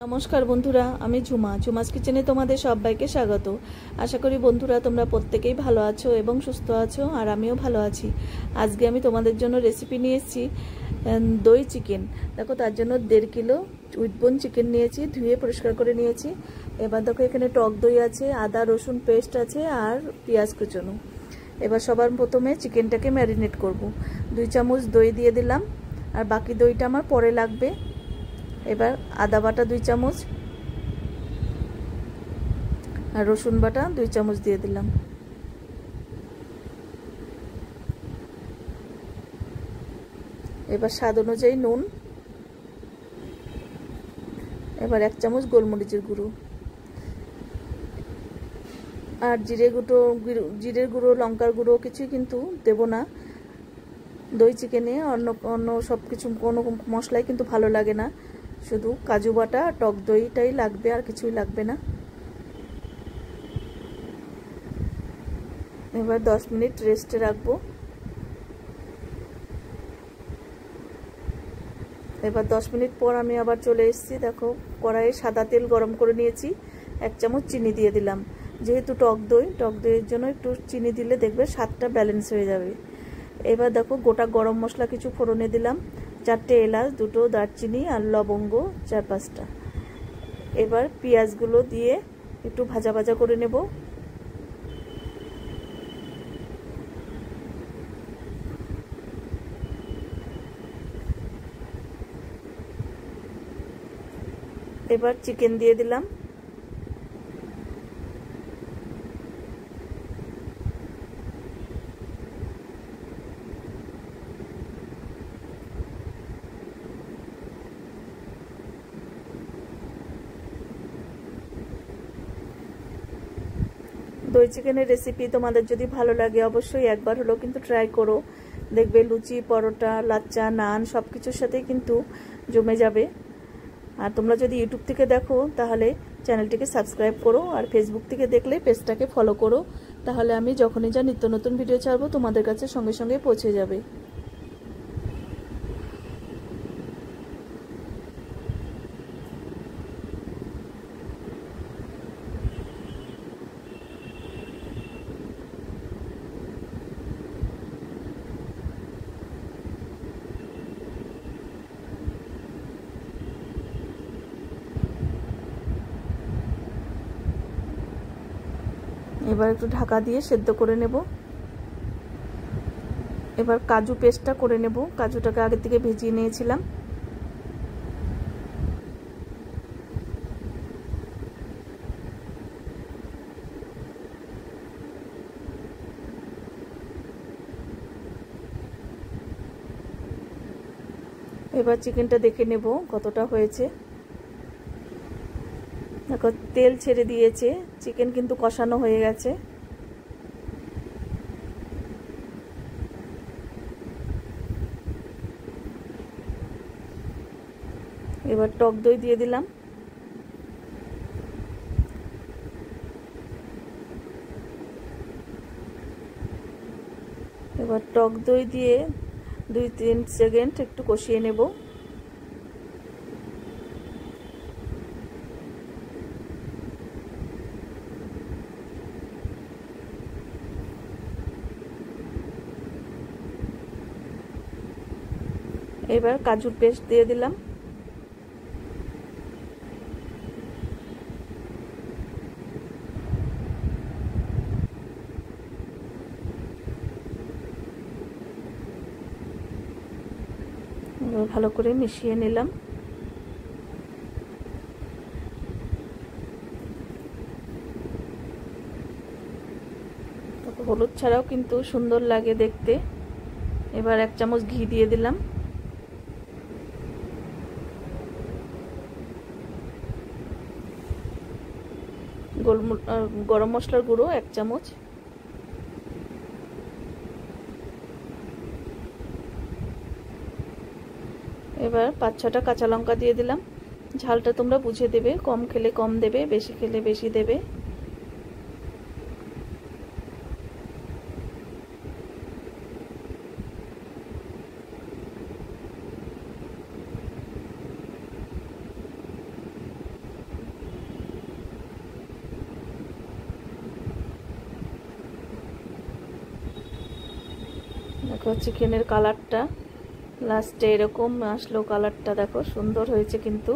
নমস্কার বন্ধুরা, আমি ঝুমাস কিচেনে তোমাদের সবাইকে স্বাগত। আশা করি বন্ধুরা তোমরা প্রত্যেকেই ভালো আছো এবং সুস্থ আছো, আর আমিও ভালো আছি। আজকে আমি তোমাদের জন্য রেসিপি নিয়ে এসেছি দই চিকেন। দেখো, তার জন্য 1.5 কিলো উইথবোন চিকেন নিয়েছি, ধুয়ে পরিষ্কার করে নিয়েছি। এবার দেখো, এখানে টক দই আছে, আদা রসুন পেস্ট আছে, আর পেঁয়াজ কুচনো। এবার সবার প্রথমে চিকেনটাকে ম্যারিনেট করব। 2 চামচ দই দিয়ে দিলাম, আর বাকি দইটা আমার পরে লাগবে। এবার আদা বাটা 2 চামচ আর রসুন বাটা 2 চামচ দিয়ে দিলাম। এবার স্বাদ অনুযায়ী নুন। এবার 1 চামচ গোলমরিচের গুঁড়ো, আর জিরের গুঁড়ো লঙ্কার গুঁড়ো কিছুই কিন্তু দেব না। দই চিকেনে অন্য সব কিছু কোনো মশলাই কিন্তু ভালো লাগে না, শুধু কাজু বাটা আর টক দইটাই লাগবে, আর কিছুই লাগবে না। এবার 10 মিনিট রেস্টে রাখবো। এবার 10 মিনিট পর আমি আবার চলে এসেছি। দেখো, কড়াইয়ে সাদা তেল গরম করে নিয়েছি, 1 চামচ চিনি দিয়ে দিলাম। যেহেতু টক দইয়ের জন্য একটু চিনি দিলে দেখবে স্বাদটা ব্যালেন্স হয়ে যাবে। এবার দেখো, গোটা গরম মশলা কিছু ফোড়নে দিলাম, 4টে এলাচ, 2টো দারচিনি, আর লবঙ্গ 4-5টা। এবার পেঁয়াজগুলো দিয়ে একটু ভাজা ভাজা করে নেব। এবার চিকেন দিয়ে দিলাম। দই চিকেনের রেসিপি তোমাদের যদি ভালো লাগে অবশ্যই একবার হলেও কিন্তু ট্রাই করো। দেখবে লুচি, পরোটা, লাচ্চা, নান সব কিছুর সাথেই কিন্তু জমে যাবে। আর তোমরা যদি ইউটিউব থেকে দেখো তাহলে চ্যানেলটিকে সাবস্ক্রাইব করো, আর ফেসবুক থেকে দেখলে পেজটাকে ফলো করো। তাহলে আমি যখনই যা নিত্য নতুন ভিডিও ছাড়বো তোমাদের কাছে সঙ্গে সঙ্গে পৌঁছে যাবে। এবার একটু ঢাকা দিয়ে সেদ্ধ করে নেব। এবার কাজু পেস্টটা করে নেব। কাজুটাকে আগে থেকে ভিজিয়ে নিয়েছিলাম। এবার চিকেনটা দেখে নেব কতটা হয়েছে। দেখো, তেল ছেড়ে দিয়েছে, চিকেন কিন্তু কষানো হয়ে গেছে। এবার টক দই দিয়ে দিলাম। এবার টক দই দিয়ে 2-3 সেকেন্ড একটু কষিয়ে নেব। এবার কাজুর পেস্ট দিয়ে দিলাম। ভালো করে মিশিয়ে নিলাম। হলুদ ছাড়াও কিন্তু সুন্দর লাগে দেখতে। এবার 1 চামচ ঘি দিয়ে দিলাম। গরম মশলার গুঁড়ো 1 চামচ। এবার 5-6টা কাঁচা লঙ্কা দিয়ে দিলাম। ঝালটা তোমরা বুঝে দেবে, কম খেলে কম দেবে, বেশি খেলে বেশি দেবে। দেখো চিকেনের কালারটা লাস্টে এরকম আসলো, কালারটা দেখো সুন্দর হয়েছে কিন্তু।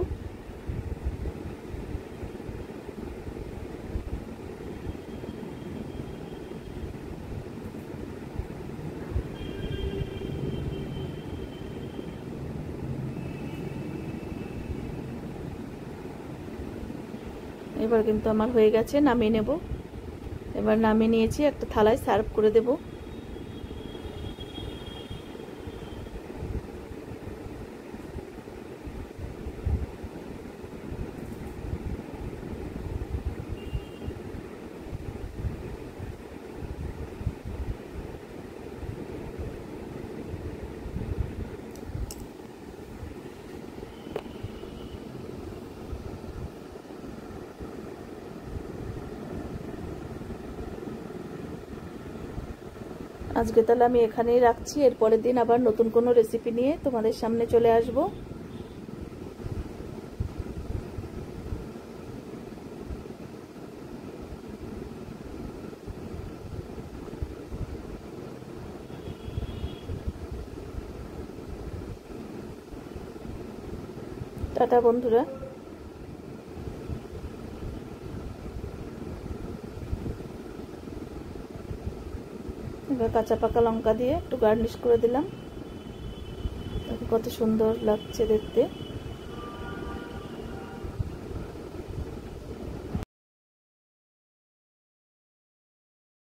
এবার কিন্তু আমার হয়ে গেছে, নামিয়ে নেব। এবার নামিয়ে নিয়েছি, একটা থালায় সার্ভ করে দেব। আজকে তাহলে আমি এখানেই রাখছি, এর পরের দিন আবার নতুন কোনো রেসিপি নিয়ে তোমাদের সামনে চলে আসব। টাটা বন্ধুরা। এবার কাঁচা পাকা লঙ্কা দিয়ে একটু গার্নিশ করে দিলাম, কত সুন্দর লাগছে দেখতে।